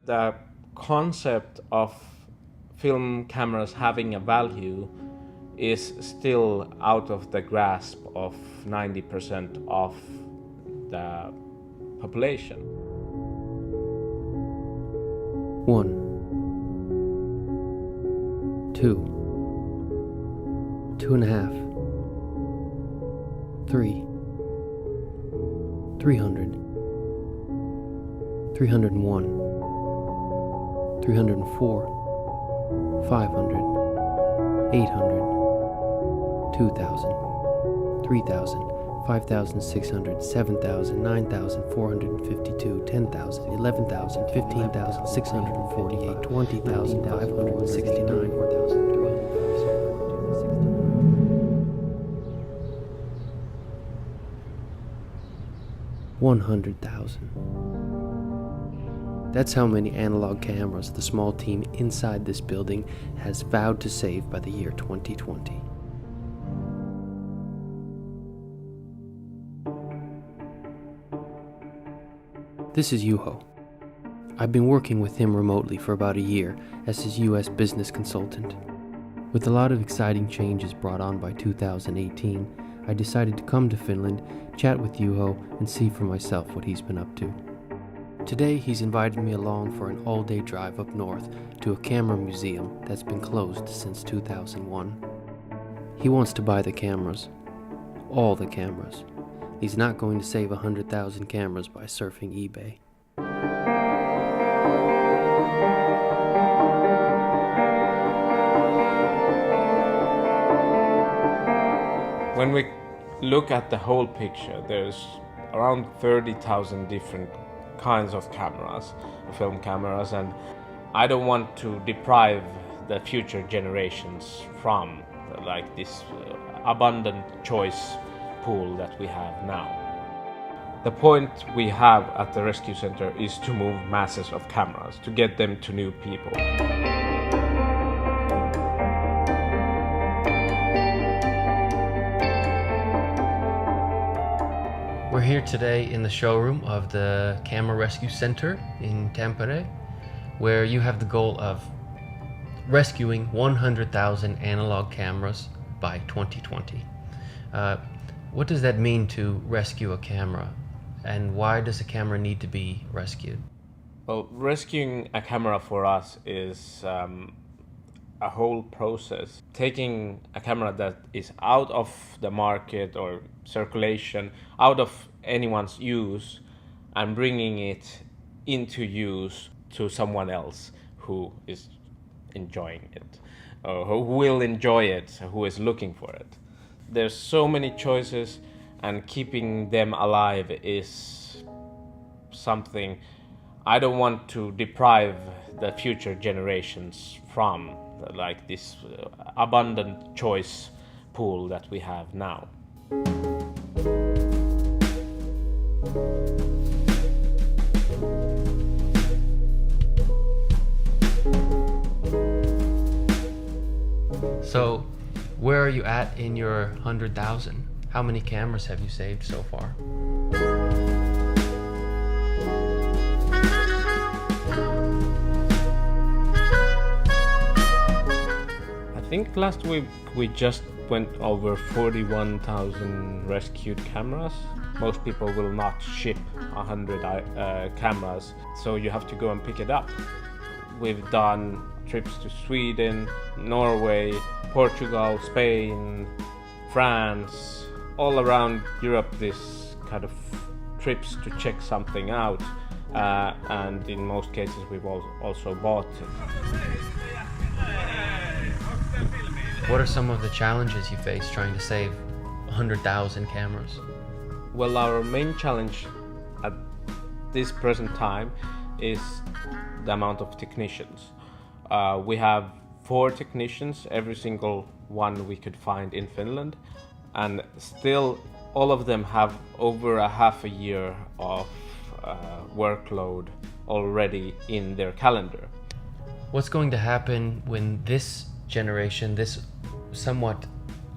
The concept of film cameras having a value is still out of the grasp of 90% of the population. 1, 2, 2.5, 3, 300, 301, 304, 500, 800, 2,000, 3,000, 5,600, 7,000, 9,452, 10,000, 11,000, 15,648, 20,569, 100,000. That's how many analog cameras the small team inside this building has vowed to save by the year 2020. This is Juho. I've been working with him remotely for about a year as his US business consultant. With a lot of exciting changes brought on by 2018, I decided to come to Finland, chat with Juho, and see for myself what he's been up to. Today he's invited me along for an all-day drive up north to a camera museum that's been closed since 2001. He wants to buy the cameras. All the cameras. He's not going to save 100,000 cameras by surfing eBay. When we look at the whole picture, there's around 30,000 different kinds of cameras, film cameras, and I don't want to deprive the future generations from this abundant choice pool that we have now. The point we have at the rescue center is to move masses of cameras, to get them to new people. We're here today in the showroom of the Camera Rescue Center in Tampere, where you have the goal of rescuing 100,000 analog cameras by 2020. What does that mean to rescue a camera, and why does a camera need to be rescued? Well, rescuing a camera for us is a whole process. Taking a camera that is out of the market or circulation, out of anyone's use, and bringing it into use to someone else who is enjoying it, or who will enjoy it, who is looking for it. There's so many choices, and keeping them alive is something I don't want to deprive the future generations from, this abundant choice pool that we have now. So, where are you at in your 100,000? How many cameras have you saved so far? I think last week we just went over 41,000 rescued cameras. Most people will not ship 100 cameras, so you have to go and pick it up. We've done trips to Sweden, Norway, Portugal, Spain, France, all around Europe, this kind of trips to check something out, and in most cases we've also bought it. What are some of the challenges you face trying to save 100,000 cameras? Well, our main challenge at this present time is the amount of technicians. We have 4 technicians, every single one we could find in Finland, and still all of them have over a half a year of workload already in their calendar. What's going to happen when this generation, this somewhat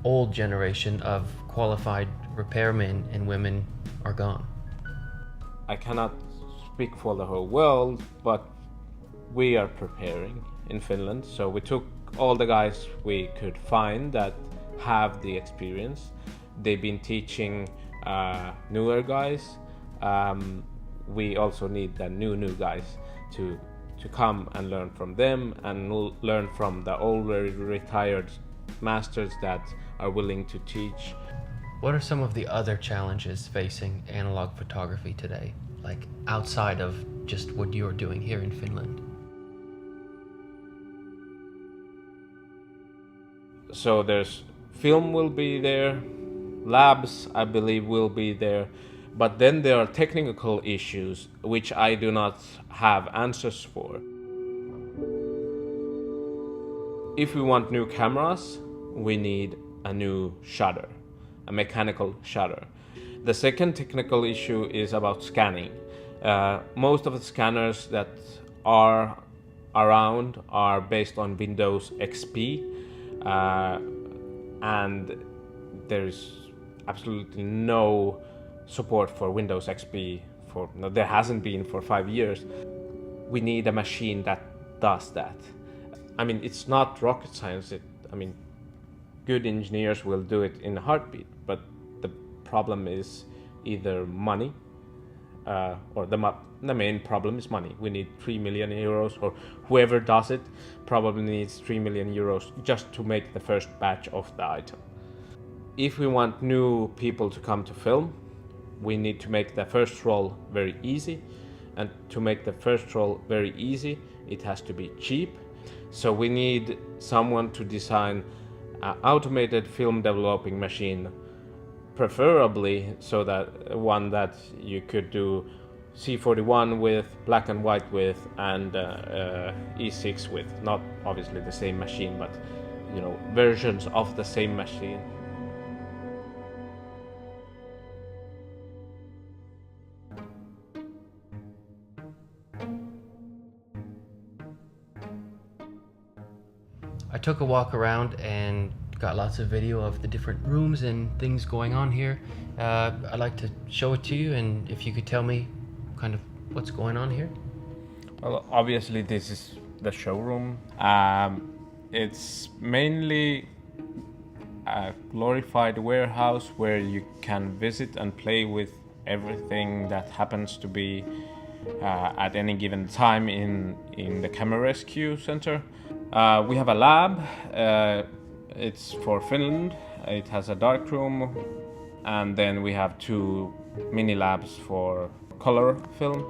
old generation of qualified repairmen and women are gone? I cannot speak for the whole world, but we are preparing in Finland. So we took all the guys we could find that have the experience. They've been teaching newer guys. We also need the new guys to come and learn from them and learn from the already retired masters that are willing to teach. What are some of the other challenges facing analog photography today, like outside of just what you're doing here in Finland? So there's film will be there, labs I believe will be there, but then there are technical issues which I do not have answers for. If we want new cameras, we need a new shutter, a mechanical shutter. The second technical issue is about scanning. Most of the scanners that are around are based on Windows XP, and there's absolutely no support for Windows XP. There hasn't been for 5 years. We need a machine that does that. I mean, it's not rocket science. Good engineers will do it in a heartbeat, but the problem is either money, or the main problem is money. We need 3 million euros, or whoever does it probably needs 3 million euros just to make the first batch of the item. If we want new people to come to film, we need to make the first roll very easy, and to make the first roll very easy, it has to be cheap. So we need someone to design an automated film developing machine, preferably so that one that you could do C41 with, black and white with, and E6 with. Not obviously the same machine, but versions of the same machine. I took a walk around and got lots of video of the different rooms and things going on here. I'd like to show it to you, and if you could tell me kind of what's going on here. Well, obviously this is the showroom. It's mainly a glorified warehouse where you can visit and play with everything that happens to be at any given time in the camera rescue center. We have a lab. It's for Finland. It has a dark room, and then we have 2 mini labs for color film.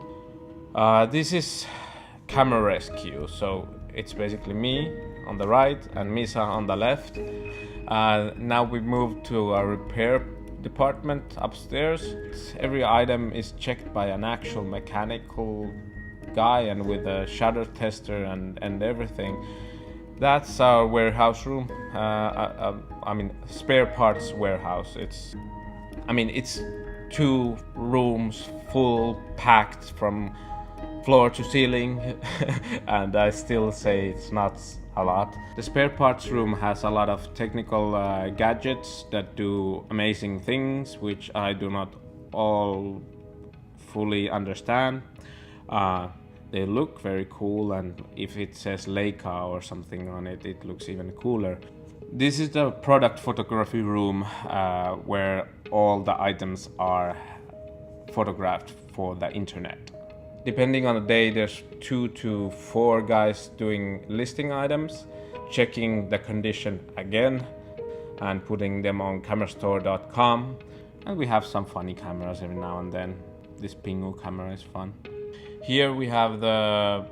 This is camera rescue, so it's basically me on the right and Misa on the left. Now we moved to a repair department upstairs. Every item is checked by an actual mechanical guy and with a shutter tester and everything. That's our warehouse room. Spare parts warehouse. It's 2 rooms full, packed from floor to ceiling, and I still say it's not a lot. The spare parts room has a lot of technical gadgets that do amazing things, which I do not all fully understand. They look very cool, and if it says Leica or something on it, it looks even cooler. This is the product photography room where all the items are photographed for the internet. Depending on the day, there's 2 to 4 guys doing listing items, checking the condition again, and putting them on camerastore.com. And we have some funny cameras every now and then. This Pingu camera is fun. Here we have the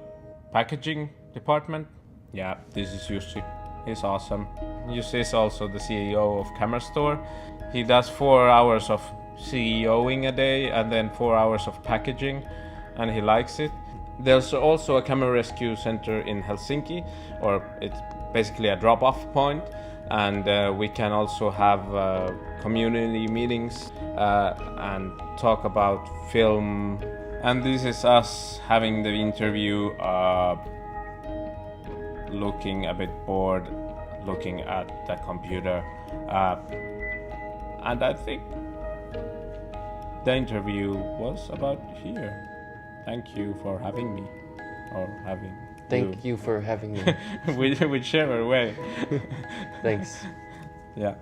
packaging department. Yeah, this is Jussi. He's awesome. Jussi is also the CEO of Camerastore. He does 4 hours of CEOing a day and then 4 hours of packaging, and he likes it. There's also a camera rescue center in Helsinki, or it's basically a drop-off point, and we can also have community meetings and talk about film. And this is us having the interview, looking a bit bored, looking at the computer, and I think the interview was about here. Thank you for having me, or having Thank you for having me. Whichever way. Thanks. Yeah.